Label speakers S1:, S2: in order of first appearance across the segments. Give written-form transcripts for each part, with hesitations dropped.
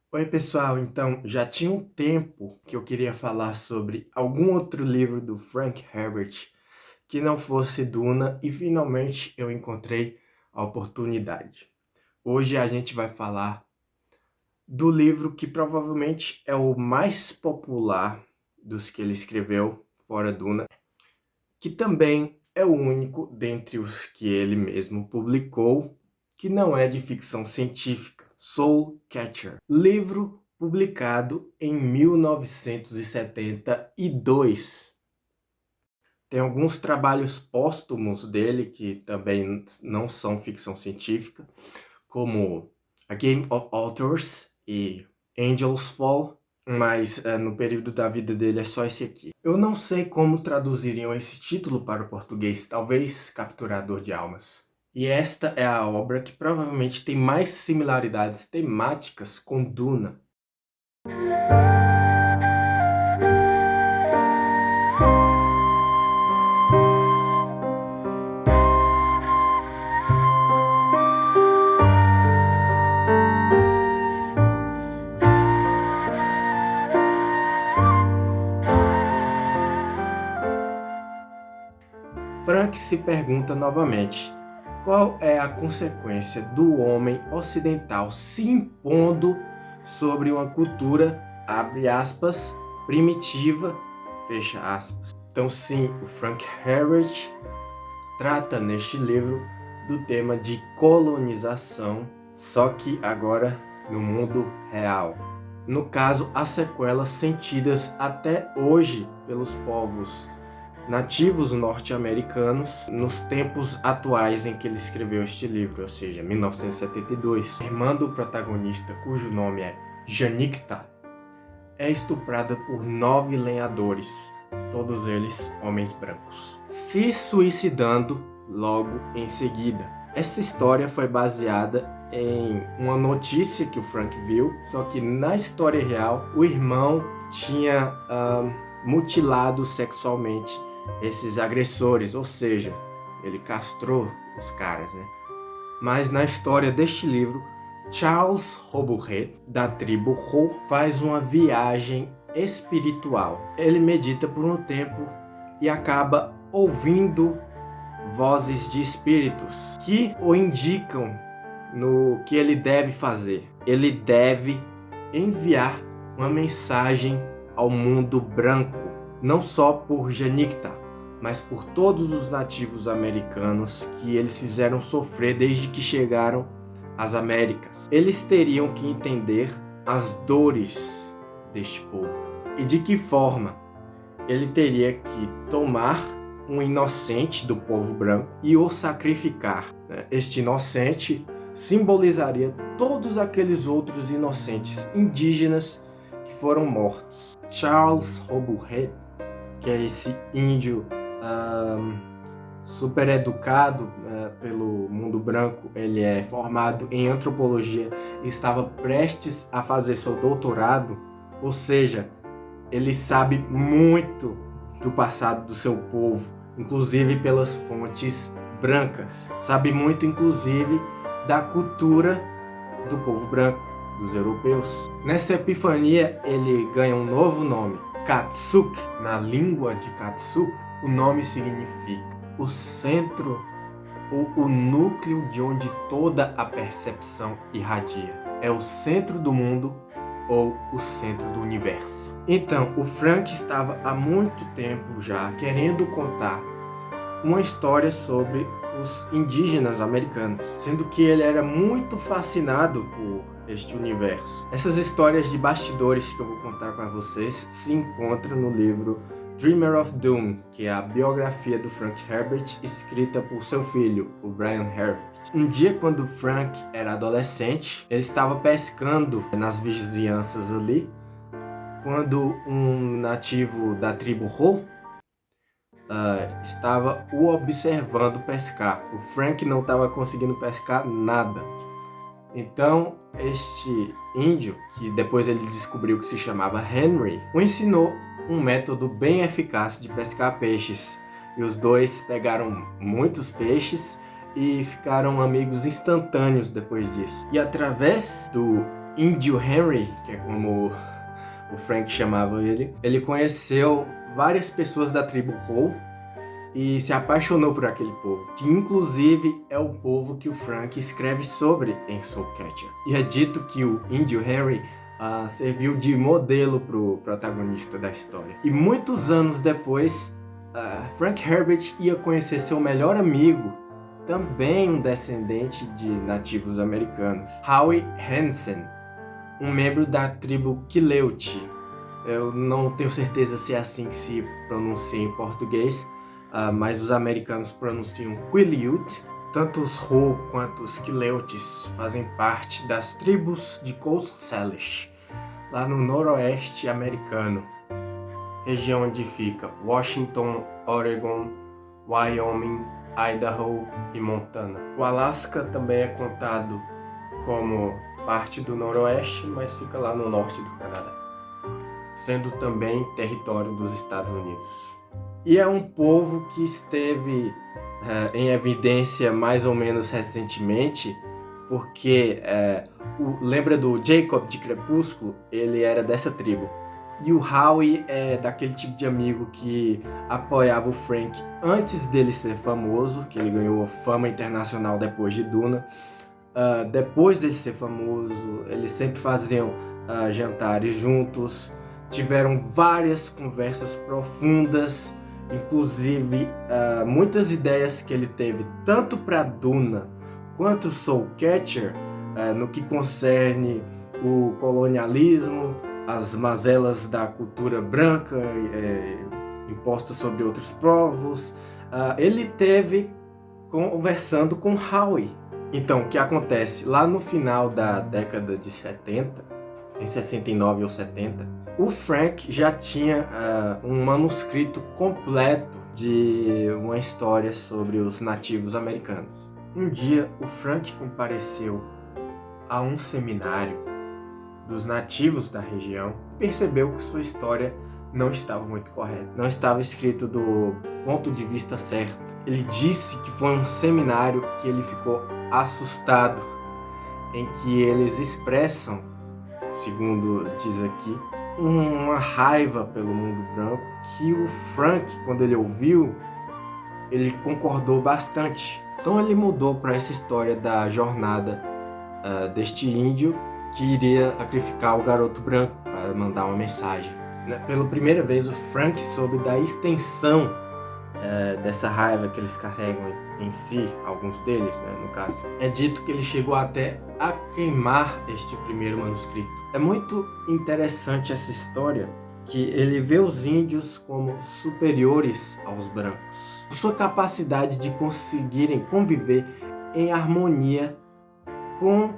S1: Oi, pessoal. Então, já tinha um tempo que eu queria falar sobre algum outro livro do Frank Herbert que não fosse Duna e finalmente eu encontrei a oportunidade. Hoje a gente vai falar do livro que provavelmente é o mais popular dos que ele escreveu, fora Duna, que também é o único dentre os que ele mesmo publicou que não é de ficção científica, Soul Catcher, livro publicado em 1972. Tem alguns trabalhos póstumos dele que também não são ficção científica, como A Game of Authors e Angels Fall, mas no período da vida dele é só esse aqui. Eu não sei como traduziriam esse título para o português, talvez Capturador de Almas. E esta é a obra que provavelmente tem mais similaridades temáticas com Duna. Frank se pergunta novamente: qual é a consequência do homem ocidental se impondo sobre uma cultura, abre aspas, primitiva, fecha aspas. Então sim, o Frank Herbert trata neste livro do tema de colonização, só que agora no mundo real. No caso, as sequelas sentidas até hoje pelos povos nativos norte-americanos nos tempos atuais em que ele escreveu este livro, ou seja, 1972. A irmã do protagonista, cujo nome é Janicta, é estuprada por 9 lenhadores, todos eles homens brancos, se suicidando logo em seguida. Essa história foi baseada em uma notícia que o Frank viu, só que na história real o irmão tinha mutilado sexualmente esses agressores, ou seja, ele castrou os caras, né? Mas na história deste livro, Charles Roburet, da tribo Ho, faz uma viagem espiritual. Ele medita por um tempo e acaba ouvindo vozes de espíritos que o indicam no que ele deve fazer. Ele deve enviar uma mensagem ao mundo branco, não só por Janicta, mas por todos os nativos americanos que eles fizeram sofrer desde que chegaram às Américas. Eles teriam que entender as dores deste povo e de que forma ele teria que tomar um inocente do povo branco e o sacrificar. Este inocente simbolizaria todos aqueles outros inocentes indígenas que foram mortos. Charles Roburet, que é esse índio super educado pelo mundo branco, ele é formado em antropologia e estava prestes a fazer seu doutorado, ou seja, ele sabe muito do passado do seu povo, inclusive pelas fontes brancas, sabe muito inclusive da cultura do povo branco, dos europeus. Nessa epifania ele ganha um novo nome, Katsuk. Na língua de Katsuk, o nome significa o centro ou o núcleo de onde toda a percepção irradia. É o centro do mundo ou o centro do universo. Então, o Frank estava há muito tempo já querendo contar uma história sobre os indígenas americanos, sendo que ele era muito fascinado por este universo. Essas histórias de bastidores que eu vou contar para vocês se encontram no livro Dreamer of Doom, que é a biografia do Frank Herbert, escrita por seu filho, o Brian Herbert. Um dia, quando Frank era adolescente, ele estava pescando nas vizinhanças ali, quando um nativo da tribo Ho estava o observando pescar. O Frank não estava conseguindo pescar nada. Então, este índio, que depois ele descobriu que se chamava Henry, o ensinou um método bem eficaz de pescar peixes. E os dois pegaram muitos peixes e ficaram amigos instantâneos depois disso. E através do Índio Henry, que é como o Frank chamava ele, ele conheceu várias pessoas da tribo Howe e se apaixonou por aquele povo, que inclusive é o povo que o Frank escreve sobre em Soulcatcher. E é dito que o Índio Henry serviu de modelo para o protagonista da história. E muitos anos depois, Frank Herbert ia conhecer seu melhor amigo, também um descendente de nativos americanos, Howie Hansen, um membro da tribo Quileute. Eu não tenho certeza se é assim que se pronuncia em português, mas os americanos pronunciam Quileute. Tanto os Howe quanto os Quileutes fazem parte das tribos de Coast Salish, lá no noroeste americano, região onde fica Washington, Oregon, Wyoming, Idaho e Montana. O Alasca também é contado como parte do noroeste, mas fica lá no norte do Canadá, sendo também território dos Estados Unidos. E é um povo que esteve em evidência mais ou menos recentemente, porque lembra do Jacob de Crepúsculo? Ele era dessa tribo. E o Howie é daquele tipo de amigo que apoiava o Frank antes dele ser famoso, que ele ganhou fama internacional depois de Duna. Depois dele ser famoso, eles sempre faziam jantares juntos, tiveram várias conversas profundas, inclusive muitas ideias que ele teve tanto para Duna quanto Soulcatcher, no que concerne o colonialismo, as mazelas da cultura branca impostas sobre outros povos. Ele teve conversando com Howie. Então, o que acontece? Lá no final da década de 70, em 69 ou 70, o Frank já tinha um manuscrito completo de uma história sobre os nativos americanos. Um dia, o Frank compareceu a um seminário dos nativos da região e percebeu que sua história não estava muito correta, não estava escrito do ponto de vista certo. Ele disse que foi um seminário que ele ficou assustado, em que eles expressam, segundo diz aqui, uma raiva pelo mundo branco, que o Frank, quando ele ouviu, ele concordou bastante. Então ele mudou para essa história da jornada deste índio que iria sacrificar o garoto branco para mandar uma mensagem. Pela primeira vez, o Frank soube da extensão dessa raiva que eles carregam em si, alguns deles, no caso. É dito que ele chegou até a queimar este primeiro manuscrito. É muito interessante essa história, que ele vê os índios como superiores aos brancos. Sua capacidade de conseguirem conviver em harmonia com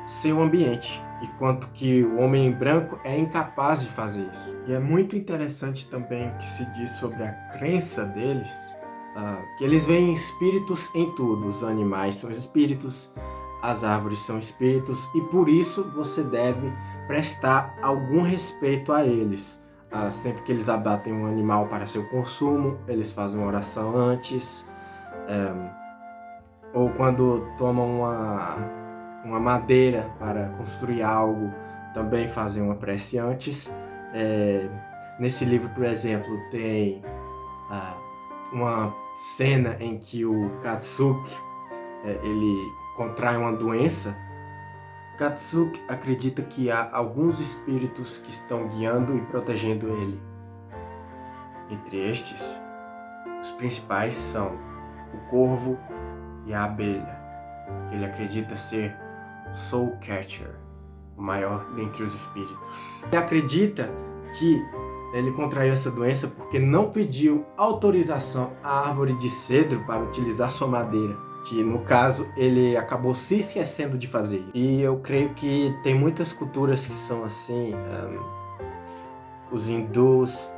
S1: seu ambiente, enquanto que o homem branco é incapaz de fazer isso. E é muito interessante também o que se diz sobre a crença deles, que eles veem espíritos em tudo. Os animais são espíritos, as árvores são espíritos, e por isso você deve prestar algum respeito a eles. Sempre que eles abatem um animal para seu consumo, eles fazem uma oração antes, ou quando tomam uma madeira para construir algo, também fazem uma prece antes. Nesse livro, por exemplo, tem uma cena em que o Katsuki ele contrai uma doença. Katsuki acredita que há alguns espíritos que estão guiando e protegendo ele. Entre estes, os principais são o corvo e a abelha, que ele acredita ser Soulcatcher, o maior dentre os espíritos. Ele acredita que ele contraiu essa doença porque não pediu autorização à árvore de cedro para utilizar sua madeira, que no caso ele acabou se esquecendo de fazer. E eu creio que tem muitas culturas que são assim. Os hindus,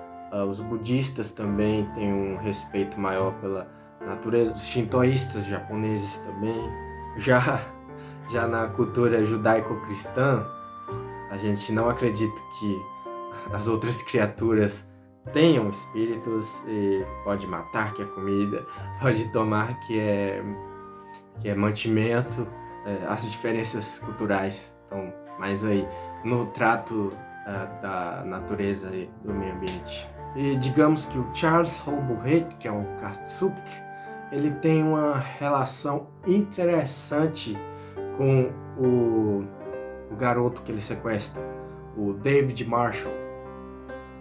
S1: os budistas também têm um respeito maior pela natureza. Os shintoístas japoneses também. Já na cultura judaico-cristã, a gente não acredita que as outras criaturas tenham espíritos e pode matar, que é comida, pode tomar, que é mantimento. As diferenças culturais estão mais aí no trato da natureza e do meio ambiente. E digamos que o Charles Holbrook, que é o Katsuki, ele tem uma relação interessante com o garoto que ele sequestra, o David Marshall.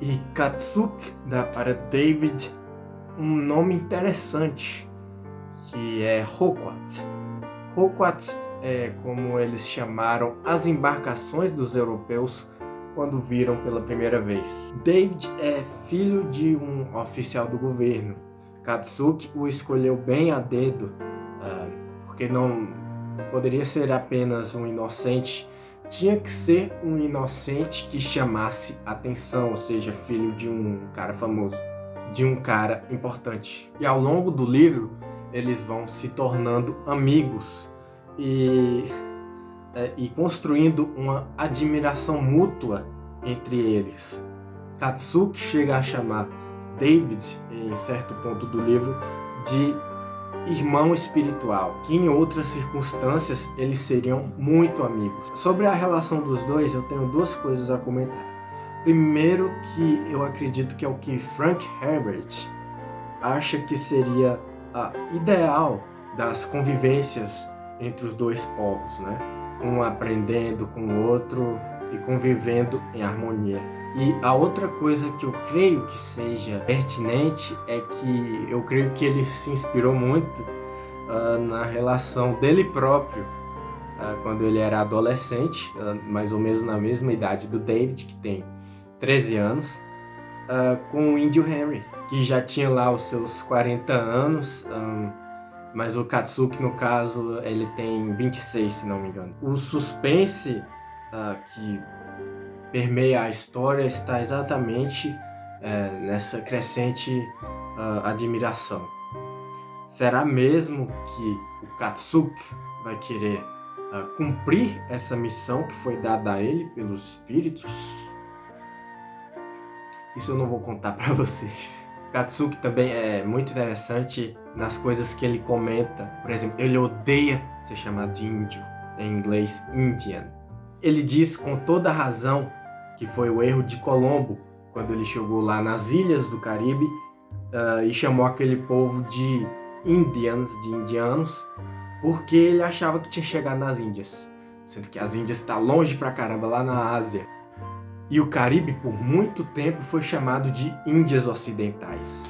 S1: E Katsuki dá para David um nome interessante, que é Hoquat. Hoquat é como eles chamaram as embarcações dos europeus quando viram pela primeira vez. David é filho de um oficial do governo. Katsuki o escolheu bem a dedo, porque não poderia ser apenas um inocente, tinha que ser um inocente que chamasse atenção, ou seja, filho de um cara famoso, de um cara importante. E ao longo do livro, eles vão se tornando amigos e construindo uma admiração mútua entre eles. Katsuki chega a chamar David, em certo ponto do livro, de irmão espiritual, que em outras circunstâncias eles seriam muito amigos. Sobre a relação dos dois, eu tenho duas coisas a comentar. Primeiro, que eu acredito que é o que Frank Herbert acha que seria a ideal das convivências entre os dois povos, né? Um aprendendo com o outro e convivendo em harmonia. E a outra coisa que eu creio que seja pertinente é que eu creio que ele se inspirou muito na relação dele próprio, quando ele era adolescente, mais ou menos na mesma idade do David, que tem 13 anos, com o índio Henry, que já tinha lá os seus 40 anos, mas o Katsuki, no caso, ele tem 26, se não me engano. O suspense que permeia a história está exatamente nessa crescente admiração. Será mesmo que o Katsuki vai querer cumprir essa missão que foi dada a ele pelos espíritos? Isso eu não vou contar para vocês. Katsuki também é muito interessante nas coisas que ele comenta. Por exemplo, ele odeia ser chamado de índio, em inglês Indian. Ele diz com toda razão que foi o erro de Colombo, quando ele chegou lá nas ilhas do Caribe e chamou aquele povo de Indians, de indianos, porque ele achava que tinha chegado nas Índias, sendo que as Índias estão longe pra caramba, lá na Ásia. E o Caribe, por muito tempo, foi chamado de Índias Ocidentais,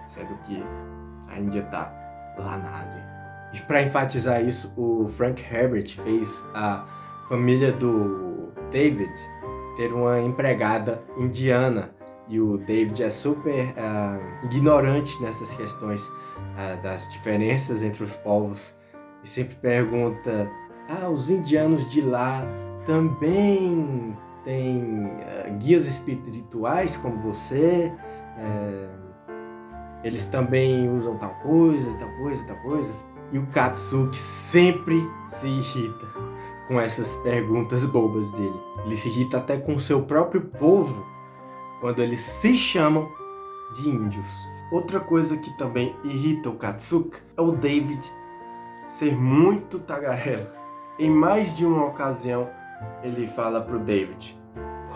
S1: sendo que a Índia está lá na Ásia. E para enfatizar isso, o Frank Herbert fez a família do David ter uma empregada indiana, e o David é super ignorante nessas questões das diferenças entre os povos, e sempre pergunta: os indianos de lá também têm guias espirituais como você? Eles também usam tal coisa, tal coisa, tal coisa? E o Katsuki sempre se irrita com essas perguntas bobas dele. Ele se irrita até com o seu próprio povo, quando eles se chamam de índios. Outra coisa que também irrita o Katsuki é o David ser muito tagarela. Em mais de uma ocasião, ele fala pro David: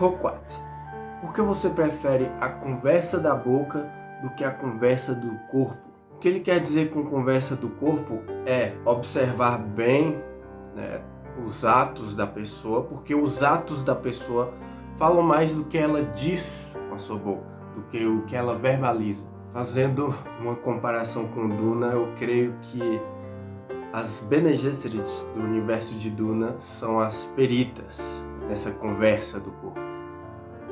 S1: Hoquat, por que você prefere a conversa da boca do que a conversa do corpo? O que ele quer dizer com conversa do corpo é observar bem, né, os atos da pessoa, porque os atos da pessoa falam mais do que ela diz com a sua boca, do que o que ela verbaliza. Fazendo uma comparação com Duna, eu creio que as Bene Gesserit do universo de Duna são as peritas nessa conversa do corpo.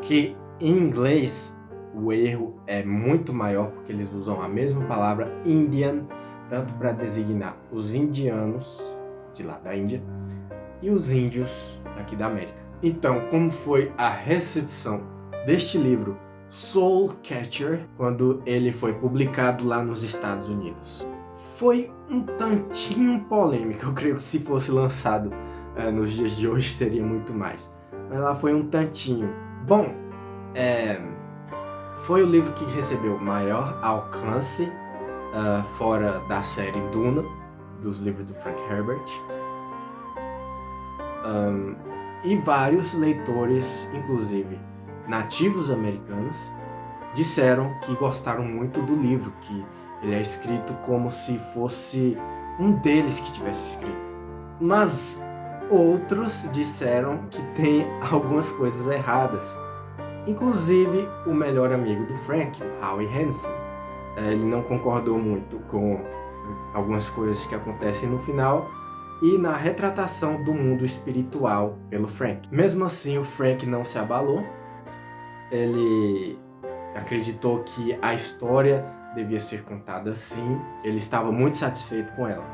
S1: Que em inglês o erro é muito maior, porque eles usam a mesma palavra Indian, tanto para designar os indianos de lá da Índia e os índios aqui da América. Então, como foi a recepção deste livro Soul Catcher quando ele foi publicado lá nos Estados Unidos? Foi um tantinho polêmico. Eu creio que se fosse lançado nos dias de hoje seria muito mais, mas lá foi um tantinho. Bom, foi o livro que recebeu maior alcance fora da série Duna, dos livros do Frank Herbert. E vários leitores, inclusive nativos americanos, disseram que gostaram muito do livro, que ele é escrito como se fosse um deles que tivesse escrito. Mas outros disseram que tem algumas coisas erradas. Inclusive o melhor amigo do Frank, Howie Hansen, ele não concordou muito com algumas coisas que acontecem no final e na retratação do mundo espiritual pelo Frank. Mesmo assim, o Frank não se abalou. Ele acreditou que a história devia ser contada assim. Ele estava muito satisfeito com ela.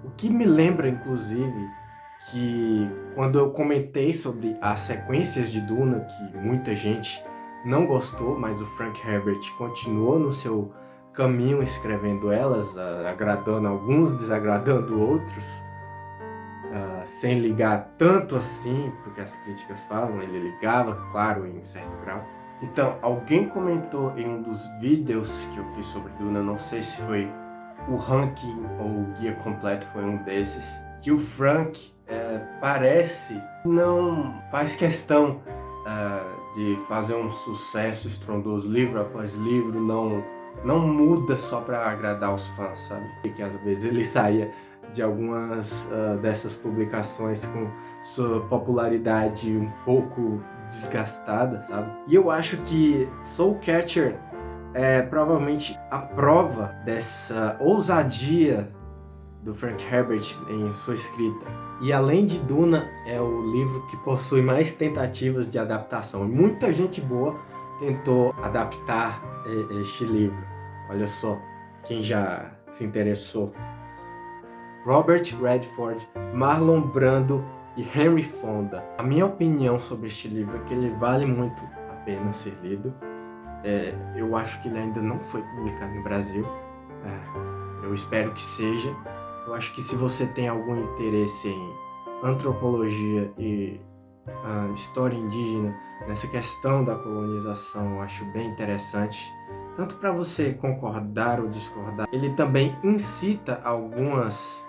S1: O que me lembra, inclusive, que quando eu comentei sobre as sequências de Duna, que muita gente não gostou, mas o Frank Herbert continuou no seu caminho escrevendo elas, agradando alguns, desagradando outros, sem ligar tanto assim, porque as críticas falam, ele ligava, claro, em certo grau. Então, alguém comentou em um dos vídeos que eu fiz sobre Duna, não sei se foi o ranking ou o guia completo, foi um desses, que o Frank parece não faz questão de fazer um sucesso estrondoso livro após livro, não muda só para agradar os fãs, sabe? E que às vezes ele saía de algumas dessas publicações com sua popularidade um pouco desgastada, sabe? E eu acho que Soulcatcher é provavelmente a prova dessa ousadia do Frank Herbert em sua escrita. E além de Duna, é o livro que possui mais tentativas de adaptação. E muita gente boa tentou adaptar este livro. Olha só, quem já se interessou. Robert Redford, Marlon Brando e Henry Fonda. A minha opinião sobre este livro é que ele vale muito a pena ser lido. Eu acho que ele ainda não foi publicado no Brasil. Eu espero que seja. Eu acho que se você tem algum interesse em antropologia e história indígena, nessa questão da colonização, eu acho bem interessante. Tanto para você concordar ou discordar, ele também incita algumas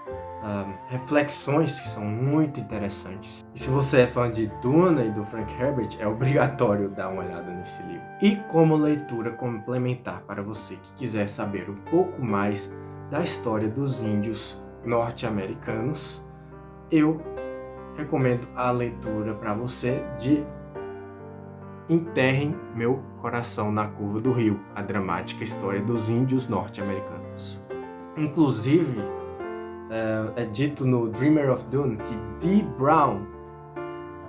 S1: reflexões que são muito interessantes. E se você é fã de Duna e do Frank Herbert, é obrigatório dar uma olhada nesse livro. E como leitura complementar para você que quiser saber um pouco mais da história dos índios norte-americanos, eu recomendo a leitura para você de Enterrem Meu Coração na Curva do Rio, a dramática história dos índios norte-americanos. Inclusive, é dito no Dreamer of Dune que Dee Brown,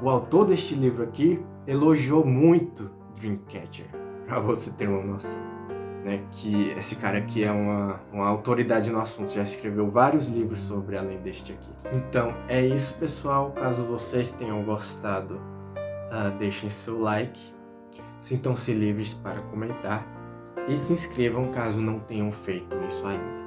S1: o autor deste livro aqui, elogiou muito Dreamcatcher, para você ter uma noção, né? Que esse cara aqui é uma autoridade no assunto, já escreveu vários livros sobre além deste aqui. Então é isso, pessoal. Caso vocês tenham gostado, deixem seu like, sintam-se livres para comentar e se inscrevam caso não tenham feito isso ainda.